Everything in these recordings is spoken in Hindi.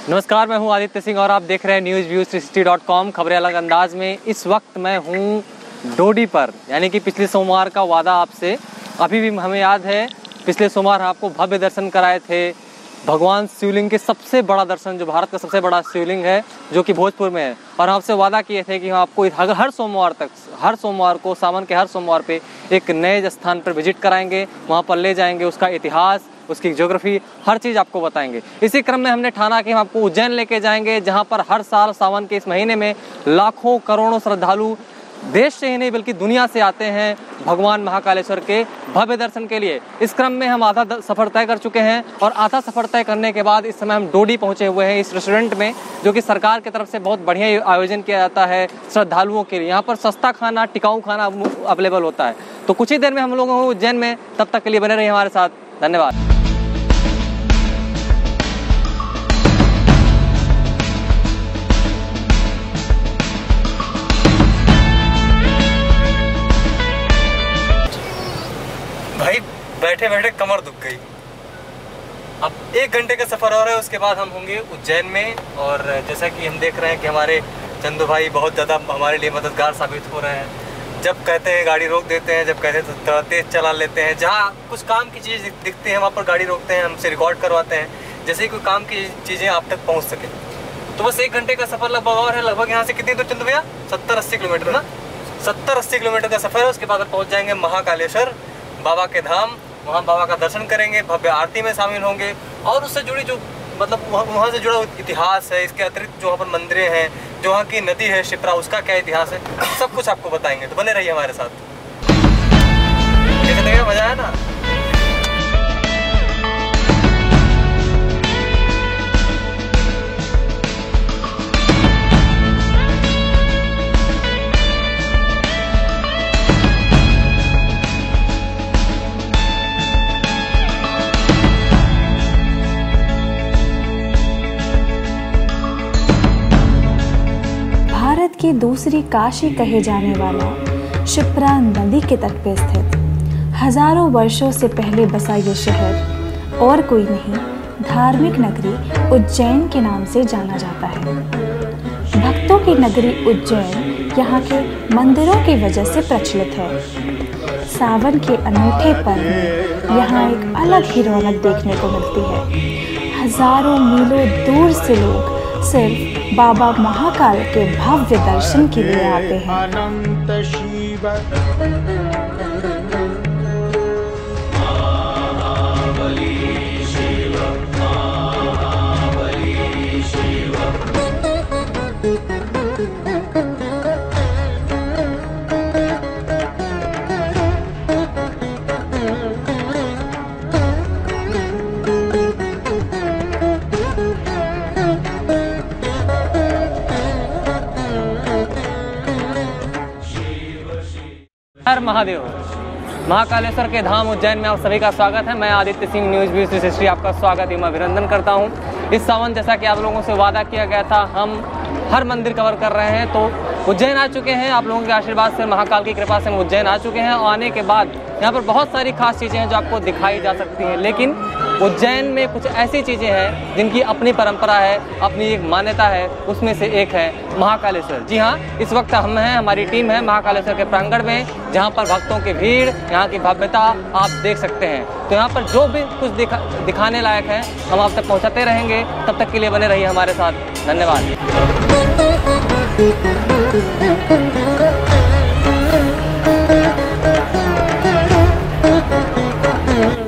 नमस्कार, मैं हूं आदित्य सिंह और आप देख रहे हैं newsviews360.com। खबरें अलग अंदाज में। इस वक्त मैं हूं डोडी पर, यानी कि पिछले सोमवार का वादा आपसे अभी भी हमें याद है। पिछले सोमवार आपको भव्य दर्शन कराए थे भगवान शिवलिंग के सबसे बड़ा दर्शन, जो भारत का सबसे बड़ा शिवलिंग है, जो कि भोजपुर में है। और आपसे वादा किए थे कि हम आपको हर सोमवार को, सावन के हर सोमवार पे एक नए स्थान पर विजिट कराएंगे, वहाँ पर ले जाएंगे, उसका इतिहास, उसकी ज्योग्राफी, हर चीज़ आपको बताएंगे। इसी क्रम में हमने ठाना कि हम आपको उज्जैन लेके जाएंगे, जहाँ पर हर साल सावन के इस महीने में लाखों करोड़ों श्रद्धालु देश से ही नहीं बल्कि दुनिया से आते हैं भगवान महाकालेश्वर के भव्य दर्शन के लिए। इस क्रम में हम आधा सफ़र तय कर चुके हैं और आधा सफ़र तय करने के बाद इस समय हम डोडी पहुंचे हुए हैं, इस रेस्टोरेंट में, जो कि सरकार की तरफ से बहुत बढ़िया आयोजन किया जाता है श्रद्धालुओं के लिए। यहाँ पर सस्ता खाना, टिकाऊ खाना अवेलेबल होता है। तो कुछ ही देर में हम लोग उज्जैन में, तब तक के लिए बने रहिए हमारे साथ। धन्यवाद। भाई बैठे बैठे कमर दुख गई। अब 1 घंटे का सफ़र और है, उसके बाद हम होंगे उज्जैन में। और जैसा कि हम देख रहे हैं कि हमारे चंदू भाई बहुत ज़्यादा हमारे लिए मददगार साबित हो रहे हैं। जब कहते हैं गाड़ी रोक देते हैं, जब कहते हैं तो तेज़ चला लेते हैं। जहाँ कुछ काम की चीज़ दिखती है वहाँ पर गाड़ी रोकते हैं, हमसे रिकॉर्ड करवाते हैं, जैसे ही कोई काम की चीज़ें आप तक पहुँच सके। तो बस 1 घंटे का सफ़र लगभग और है। लगभग यहाँ से कितनी दूर चंदू भैया? 70-80 किलोमीटर ना, 70-80 किलोमीटर का सफ़र है। उसके बाद पहुँच जाएंगे महाकालेश्वर बाबा के धाम। वहाँ बाबा का दर्शन करेंगे, भव्य आरती में शामिल होंगे और उससे जुड़ी जो मतलब वहाँ से जुड़ा इतिहास है। इसके अतिरिक्त जो वहाँ पर मंदिरें हैं, जो वहाँ की नदी है शिप्रा, उसका क्या इतिहास है, सब कुछ आपको बताएंगे। तो बने रहिए हमारे साथ। कैसे लगेगा? मजा आया ना? भारत की दूसरी काशी कहे जाने वाला शिप्रा नदी के तट पर स्थित हजारों वर्षों से पहले बसा ये शहर और कोई नहीं, धार्मिक नगरी उज्जैन के नाम से जाना जाता है। भक्तों की नगरी उज्जैन यहाँ के मंदिरों की वजह से प्रचलित है। सावन के अनूठे पर्व में यहाँ एक अलग ही रौनक देखने को मिलती है। हजारों मीलों दूर से लोग सिर्फ बाबा महाकाल के भव्य दर्शन के लिए आते हैं। अनंत शिव हर महादेव। महाकालेश्वर के धाम उज्जैन में आप सभी का स्वागत है। मैं आदित्य सिंह, newsviews360 आपका स्वागत एवं अभिनंदन करता हूं। इस सावन जैसा कि आप लोगों से वादा किया गया था, हम हर मंदिर कवर कर रहे हैं। तो उज्जैन आ चुके हैं, आप लोगों के आशीर्वाद से, महाकाल की कृपा से हम उज्जैन आ चुके हैं। और आने के बाद यहाँ पर बहुत सारी खास चीज़ें हैं जो आपको दिखाई जा सकती हैं। लेकिन उज्जैन में कुछ ऐसी चीज़ें हैं जिनकी अपनी परंपरा है, अपनी एक मान्यता है। उसमें से एक है महाकालेश्वर। जी हाँ, इस वक्त हम हैं, हमारी टीम है महाकालेश्वर के प्रांगण में, जहाँ पर भक्तों की भीड़, यहाँ की भव्यता आप देख सकते हैं। तो यहाँ पर जो भी कुछ दिखाने लायक है हम आप तक पहुँचाते रहेंगे। तब तक के लिए बने रहिए हमारे साथ। धन्यवाद।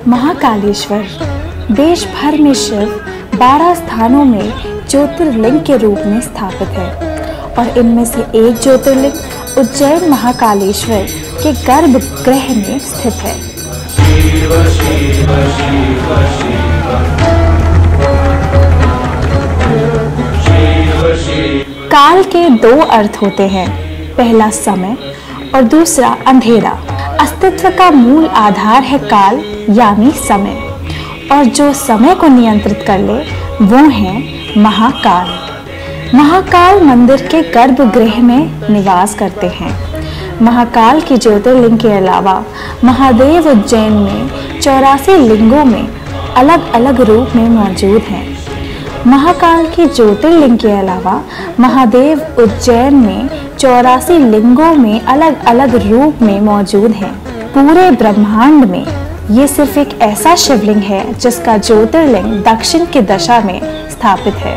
महाकालेश्वर देश भर में शिव 12 स्थानों में ज्योतिर्लिंग के रूप में स्थापित है और इनमें से एक ज्योतिर्लिंग उज्जैन महाकालेश्वर के गर्भगृह में स्थित है। काल के 2 अर्थ होते हैं, पहला समय और दूसरा अंधेरा। अस्तित्व का मूल आधार है काल यानी समय, और जो समय को नियंत्रित कर ले वो है महाकाल। महाकाल मंदिर के गर्भगृह में निवास करते हैं। महाकाल के ज्योतिर्लिंग के अलावा महादेव उज्जैन में 84 लिंगों में अलग अलग रूप में मौजूद हैं। महाकाल के ज्योतिर्लिंग के अलावा महादेव उज्जैन में 84 लिंगों में अलग अलग रूप में मौजूद हैं। पूरे ब्रह्मांड में ये सिर्फ एक ऐसा शिवलिंग है जिसका ज्योतिर्लिंग दक्षिण की दिशा में स्थापित है।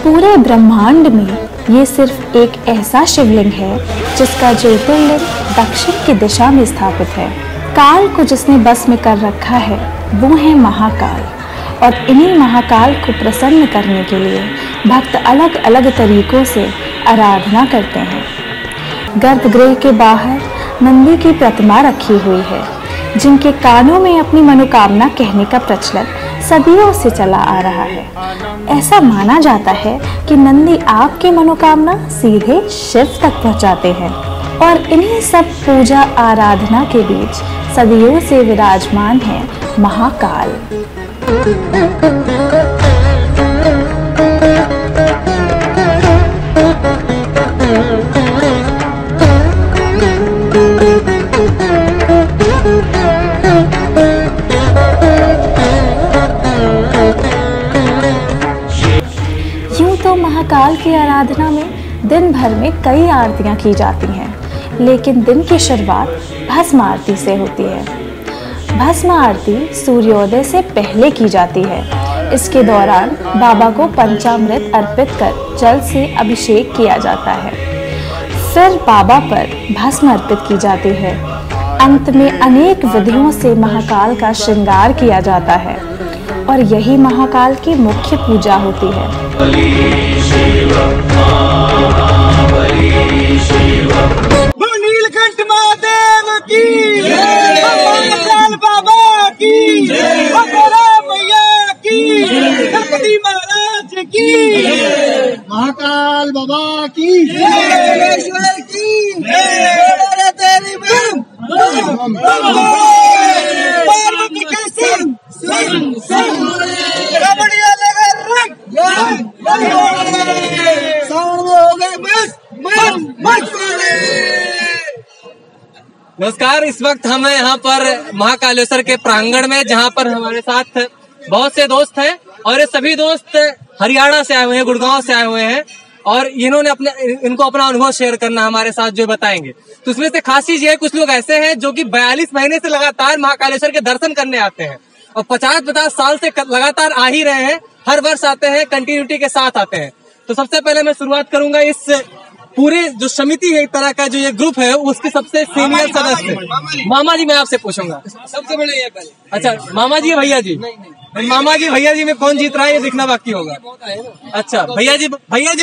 पूरे ब्रह्मांड में ये सिर्फ एक ऐसा शिवलिंग है जिसका ज्योतिर्लिंग दक्षिण की दिशा में स्थापित है। काल को जिसने बस में कर रखा है वो है महाकाल, और इन्हीं महाकाल को प्रसन्न करने के लिए भक्त अलग अलग तरीकों से आराधना करते हैं। गर्भगृह के बाहर नंदी की प्रतिमा रखी हुई है, जिनके कानों में अपनी मनोकामना कहने का प्रचलन सदियों से चला आ रहा है। ऐसा माना जाता है कि नंदी आपकी मनोकामना सीधे शिव तक पहुंचाते हैं, और इन्हीं सब पूजा आराधना के बीच सदियों से विराजमान है महाकाल। यूं तो महाकाल की आराधना में दिन भर में कई आरतियां की जाती हैं, लेकिन दिन की शुरुआत भस्म आरती से होती है। भस्म आरती सूर्योदय से पहले की जाती है। इसके दौरान बाबा को पंचामृत अर्पित कर जल से अभिषेक किया जाता है। फिर बाबा पर भस्म अर्पित की जाती है। अंत में अनेक विधियों से महाकाल का श्रृंगार किया जाता है, और यही महाकाल की मुख्य पूजा होती है। नीलकंठ महादेव की, महाकाल बाबा की, मैया की, गणपति महाराज की, महाकाल बाबा की, ईश्वर की, तेरी पार्वती के सिंह बढ़िया लगा रंग सावन में हो गए बस नमस्कार। इस वक्त हम यहाँ पर महाकालेश्वर के प्रांगण में, जहाँ पर हमारे साथ बहुत से दोस्त हैं, और ये सभी दोस्त हरियाणा से आए हुए हैं, गुड़गांव से आए हुए हैं, और इन्होंने इनको अपना अनुभव शेयर करना हमारे साथ जो बताएंगे। तो उसमें से खास चीज ये है, कुछ लोग ऐसे हैं जो कि 42 महीने से लगातार महाकालेश्वर के दर्शन करने आते हैं, और 50-50 साल से लगातार आ ही रहे हैं। हर वर्ष आते हैं, कंटिन्यूटी के साथ आते हैं। तो सबसे पहले मैं शुरुआत करूंगा इस पूरे जो समिति है, एक तरह का जो ये ग्रुप है, उसके सबसे सीनियर सदस्य मामा जी। मैं आपसे पूछूंगा सबसे बड़े ये पहले। अच्छा, मामा जी भैया जी? मामा जी भैया जी में कौन जीत रहा है ये देखना बाकी होगा। अच्छा, भैया जी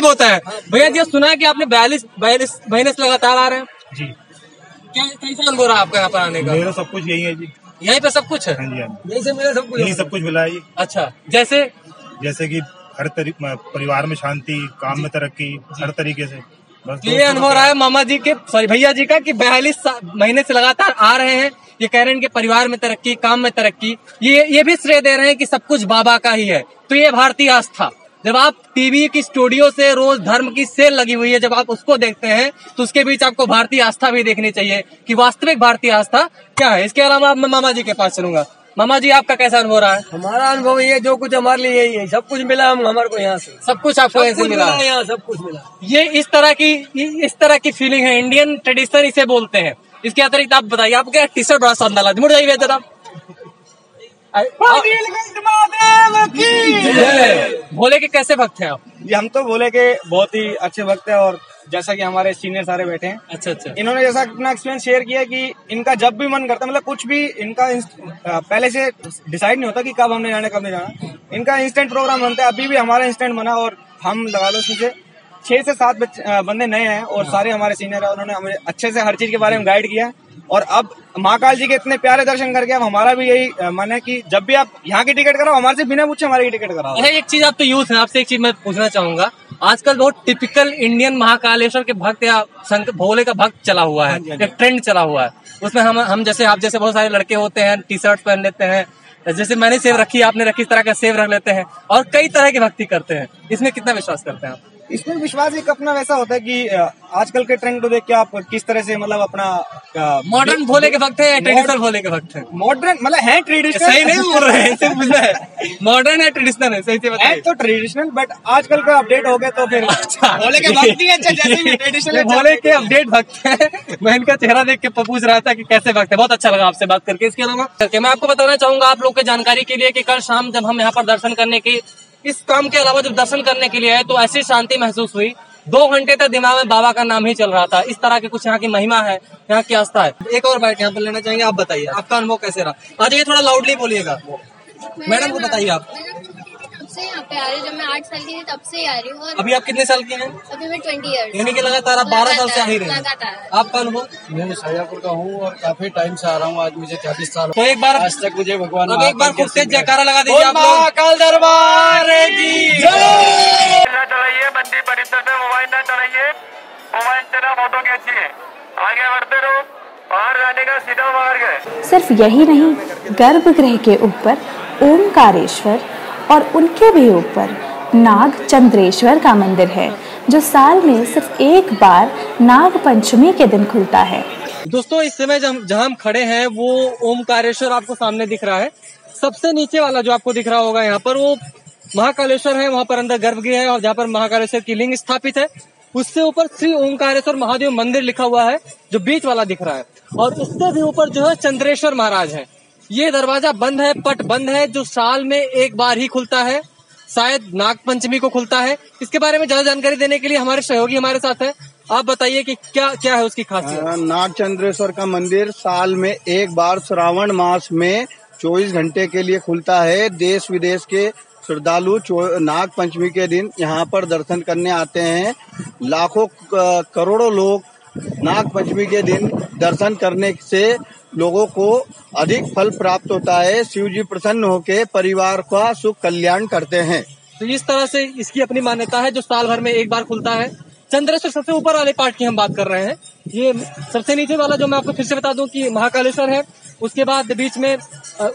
बहुत है। भैया जी, सुना है कि आपने 42 महीने से लगातार आ रहे हैं जी। क्या कैसा अनुभव रहा आपका यहाँ पर आने का? मेरा सब कुछ यही है जी। यहीं पे सब कुछ है? हाँ जी, हाँ जी। यही से मेरा सब कुछ यही सब कुछ मिला है जी। अच्छा, जैसे कि हर परिवार में शांति, काम में तरक्की, हर तरीके से। बस ये अनुभव रहा है मामा जी के, सॉरी भैया जी का, कि 42 महीने से लगातार आ रहे हैं। ये कह रहे हैं कि परिवार में तरक्की, काम में तरक्की। ये भी श्रेय दे रहे हैं कि सब कुछ बाबा का ही है। तो ये भारतीय आस्था, जब आप टीवी की स्टूडियो से रोज धर्म की सेल लगी हुई है, जब आप उसको देखते हैं तो उसके बीच आपको भारतीय आस्था भी देखनी चाहिए कि वास्तविक भारतीय आस्था क्या है। इसके अलावा मैं मामा जी के पास चलूंगा। मामा जी, आपका कैसा अनुभव रहा है? हमारा अनुभव ये, जो कुछ हमारे लिए यही है, सब कुछ मिला हमारे को यहाँ से। सब कुछ आपको ऐसे मिला है? यहाँ सब कुछ मिला। ये इस तरह की फीलिंग है, इंडियन ट्रेडिशन इसे बोलते हैं। इसके अतिरिक्त आप बताइए, आपको क्या टी शर्ट बड़ा शानदार लगा, मुड़ जाइए जरा। भोले के कैसे भक्त हैं आप? हम तो भोले के बहुत ही अच्छे भक्त हैं, और जैसा कि हमारे सीनियर सारे बैठे हैं। अच्छा। इन्होंने जैसा अपना एक्सपीरियंस शेयर किया कि इनका जब भी मन करता है, मतलब कुछ भी इनका पहले से डिसाइड नहीं होता कि कब हमने जाना कब नहीं जाना, इनका इंस्टेंट प्रोग्राम बनता है। अभी भी हमारा इंस्टेंट बना और हम लगा लो इसमें 6 से 7 बंदे नए हैं और सारे हमारे सीनियर है। उन्होंने हमें अच्छे से हर चीज के बारे में गाइड किया और अब महाकाल जी के इतने प्यारे दर्शन करके अब हमारा भी यही मन है कि जब भी आप यहाँ की टिकट कराओ, हमारे से बिना पूछे हमारी टिकट कराओ। अच्छा, एक चीज आप तो यूथ है, आपसे एक चीज मैं पूछना चाहूंगा। आजकल बहुत टिपिकल इंडियन महाकालेश्वर के भक्त या भोले का भक्त चला हुआ है, एक ट्रेंड चला हुआ है। उसमें हम जैसे आप जैसे बहुत सारे लड़के होते हैं, टी शर्ट पहन लेते हैं, जैसे मैंने सेव रखी, आपने रखी, इस तरह का सेव रख लेते हैं और कई तरह की भक्ति करते हैं। इसमें कितना विश्वास करते हैं आप? इसमें विश्वास एक अपना वैसा होता है कि आजकल के ट्रेंड को देख के आप किस तरह से मतलब अपना मॉडर्न भोले के भक्त है या ट्रेडिशनल भोले के भक्त है? मॉडर्न मतलब है ट्रेडिशनल, सही नहीं बोल रहे हैं, मॉडर्न है ट्रेडिशनल है, सही से बताइए। है तो ट्रेडिशनल, बट आजकल का अपडेट हो गया तो फिर भोले के भक्त ही अच्छा, जैसे भी ट्रेडिशनल भोले के अपडेट भक्त है। मैं इनका चेहरा देख के पूछ रहा था कि कैसे भक्त है। बहुत अच्छा लगा आपसे बात करके। इसके अलावा मैं आपको बताना चाहूंगा आप लोग के जानकारी के लिए कि कल शाम जब हम यहाँ पर दर्शन करने की, इस काम के अलावा जब दर्शन करने के लिए आए तो ऐसी शांति महसूस हुई। 2 घंटे तक दिमाग में बाबा का नाम ही चल रहा था। इस तरह की कुछ यहाँ की महिमा है, यहाँ की आस्था है। एक और बाइट यहाँ पर लेना चाहेंगे, आप बताइए आपका अनुभव कैसे रहा? आ जाइए, थोड़ा लाउडली बोलिएगा। मैडम को बताइए आप। तब से यहाँ पे आ रही हूँ, जब मैं 8 साल की थी तब से ही आ रही हूँ। अभी आप कितने साल की हैं? अभी मैं 20 ईयर्स। यानी कि लगातार आप 12 साल से आ ही रहे हैं। लगातार। आपका अनुभव? मैं शाजापुर का हूँ और काफी टाइम से आ रहा हूँ। आज मुझे 34 साल। तो एक बार आज तक मुझे भगवान, अब एक बार खूब तेज जयकारा लगा दीजिए आप लोग। महाकाल दरबार की चलाइए, बंदी परिसर में मोबाइल न चलाइए, मोबाइल चला फोटो खींचिए, आगे बढ़ते रहो, बाहर जाने का सीधा मार्ग है। सिर्फ यही नहीं, गर्भगृह के ऊपर ओमकारेश्वर और उनके भी ऊपर नाग चंद्रेश्वर का मंदिर है, जो साल में सिर्फ एक बार नाग पंचमी के दिन खुलता है। दोस्तों, इस समय जहाँ हम खड़े हैं वो ओमकारेश्वर आपको सामने दिख रहा है। सबसे नीचे वाला जो आपको दिख रहा होगा यहाँ पर, वो महाकालेश्वर है। वहाँ पर अंदर गर्भगृह है और जहाँ पर महाकालेश्वर की लिंग स्थापित है, उससे ऊपर श्री ओमकारेश्वर महादेव मंदिर लिखा हुआ है जो बीच वाला दिख रहा है। और इससे भी ऊपर जो है चंद्रेश्वर महाराज है। ये दरवाजा बंद है, पट बंद है, जो साल में एक बार ही खुलता है, शायद नाग पंचमी को खुलता है। इसके बारे में ज्यादा जानकारी देने के लिए हमारे सहयोगी हमारे साथ हैं। आप बताइए कि क्या है उसकी खासियत? नाग चंद्रेश्वर का मंदिर साल में एक बार श्रावण मास में 24 घंटे के लिए खुलता है। देश विदेश के श्रद्धालु नाग पंचमी के दिन यहाँ पर दर्शन करने आते हैं। लाखों करोड़ों लोग नाग पंचमी के दिन दर्शन करने से लोगों को अधिक फल प्राप्त होता है। शिव जी प्रसन्न होकर परिवार का सुख कल्याण करते हैं। तो इस तरह से इसकी अपनी मान्यता है, जो साल भर में एक बार खुलता है। चंद्रेश्वर सबसे ऊपर वाले पार्ट की हम बात कर रहे हैं। ये सबसे नीचे वाला जो मैं आपको फिर से बता दूं कि महाकालेश्वर है, उसके बाद बीच में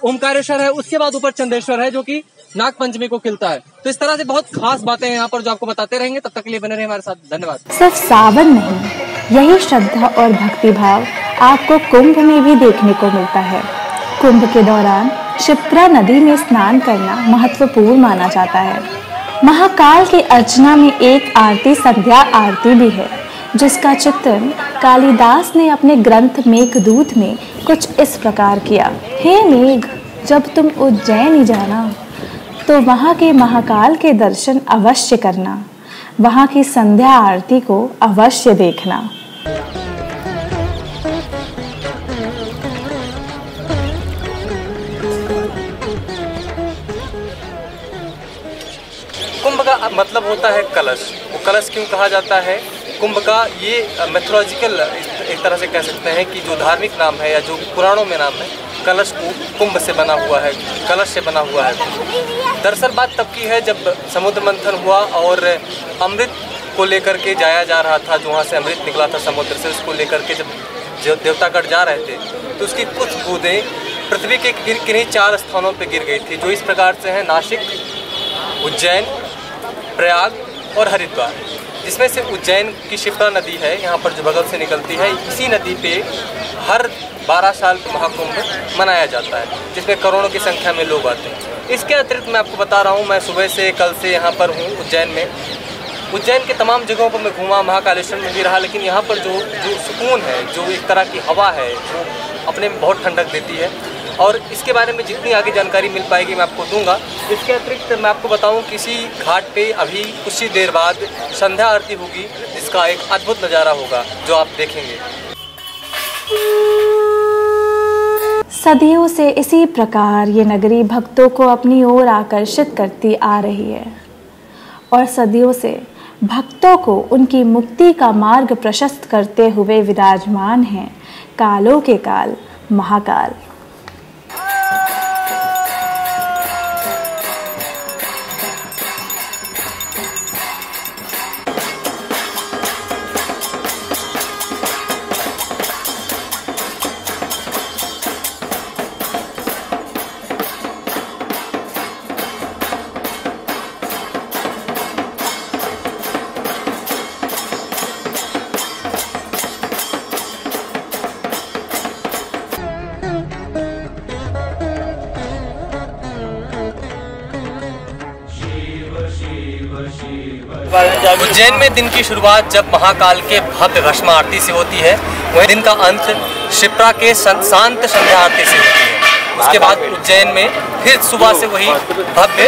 ओमकारेश्वर है, उसके बाद ऊपर चंद्रेश्वर है जो कि नाग पंचमी को खिलता है। तो इस तरह से बहुत खास बातें हैं यहाँ पर जो आपको बताते रहेंगे। तब तक के लिए बने रहे हमारे साथ। धन्यवाद। सिर्फ सावन नहीं, यही श्रद्धा और भक्ति भाव आपको कुंभ में भी देखने को मिलता है। कुंभ के दौरान क्षिप्रा नदी में स्नान करना महत्वपूर्ण माना जाता है। महाकाल की अर्चना में एक आरती संध्या आरती भी है, जिसका चित्रण कालिदास ने अपने ग्रंथ मेघदूत में कुछ इस प्रकार किया। हे मेघ, जब तुम उज्जैन जाना तो वहाँ के महाकाल के दर्शन अवश्य करना, वहाँ की संध्या आरती को अवश्य देखना। कुंभ का मतलब होता है कलश। वो कलश क्यों कहा जाता है कुंभ का? ये मैथोलॉजिकल एक तरह से कह सकते हैं कि जो धार्मिक नाम है या जो पुराणों में नाम है, कलश को कुंभ से बना हुआ है, कलश से बना हुआ है। दरअसल बात तब की है जब समुद्र मंथन हुआ और अमृत को लेकर के जाया जा रहा था। जो वहाँ से अमृत निकला था समुद्र से, उसको लेकर के जब देवतागढ़ जा रहे थे तो उसकी कुछ बूंदें पृथ्वी के किन्हीं 4 स्थानों पर गिर गई थी, जो इस प्रकार से हैं: नासिक, उज्जैन, प्रयाग और हरिद्वार। जिसमें से उज्जैन की क्षिप्रा नदी है, यहाँ पर जो बगल से निकलती है, इसी नदी पे हर 12 साल का महाकुंभ मनाया जाता है, जिसमें करोड़ों की संख्या में लोग आते हैं। इसके अतिरिक्त मैं आपको बता रहा हूँ, मैं सुबह से कल से यहाँ पर हूँ उज्जैन में। उज्जैन के तमाम जगहों पर मैं घूमा, महाकालेश्वर में भी रहा, लेकिन यहाँ पर जो सुकून है, जो एक तरह की हवा है, वो अपने में बहुत ठंडक देती है। और इसके बारे में जितनी आगे जानकारी मिल पाएगी मैं आपको दूंगा। इसके अतिरिक्त मैं आपको बताऊं किसी घाट पे अभी कुछ ही देर बाद संध्या आरती होगी, जिसका एक अद्भुत नज़ारा होगा जो आप देखेंगे। सदियों से इसी प्रकार ये नगरी भक्तों को अपनी ओर आकर्षित करती आ रही है और सदियों से भक्तों को उनकी मुक्ति का मार्ग प्रशस्त करते हुए विराजमान हैं कालों के काल महाकाल। उज्जैन में दिन की शुरुआत जब महाकाल के भव्य भस्म आरती से होती है, वहीं दिन का अंत क्षिप्रा के शांत संध्या आरती से होती है। उसके बाद उज्जैन में फिर सुबह से वही भव्य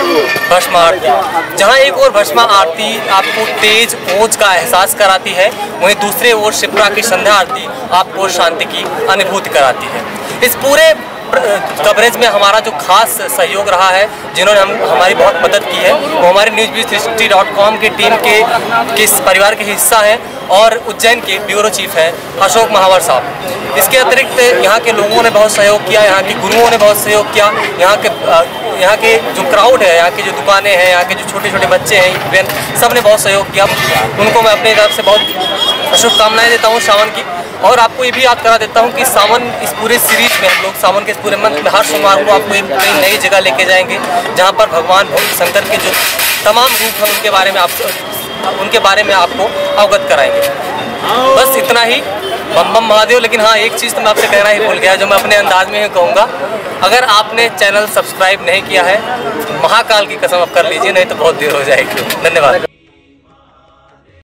भस्म आरती, जहां एक और भस्म आरती आपको तेज ओज का एहसास कराती है, वहीं दूसरे ओर क्षिप्रा की संध्या आरती आपको शांति की अनुभूति कराती है। इस पूरे कवरेज में हमारा जो खास सहयोग रहा है, जिन्होंने हमारी बहुत मदद की है, वो हमारे newsview360.com की टीम के इस परिवार के हिस्सा हैं और उज्जैन के ब्यूरो चीफ हैं अशोक महावर साहब। इसके अतिरिक्त यहाँ के लोगों ने बहुत सहयोग किया, यहाँ के गुरुओं ने बहुत सहयोग किया, यहाँ के जो क्राउड है, यहाँ की जो दुकानें हैं, यहाँ के जो छोटे छोटे बच्चे हैं, सब ने बहुत सहयोग किया। उनको मैं अपने तरफ से बहुत शुभकामनाएं देता हूँ सावन की। और आपको ये भी याद करा देता हूँ कि सावन इस पूरे सीरीज में हम लोग सावन के इस पूरे मंथ में हर सोमवार को आपको एक नई जगह लेके जाएंगे, जहाँ पर भगवान शंकर के जो तमाम रूप हैं उनके बारे में आपको अवगत कराएंगे। बस इतना ही। बम बम महादेव। लेकिन हाँ, एक चीज़ तो मैं आपसे कहना ही भूल गया, जो मैं अपने अंदाज में ही कहूँगा, अगर आपने चैनल सब्सक्राइब नहीं किया है, महाकाल की कसम आप कर लीजिए, नहीं तो बहुत देर हो जाएगी। धन्यवाद।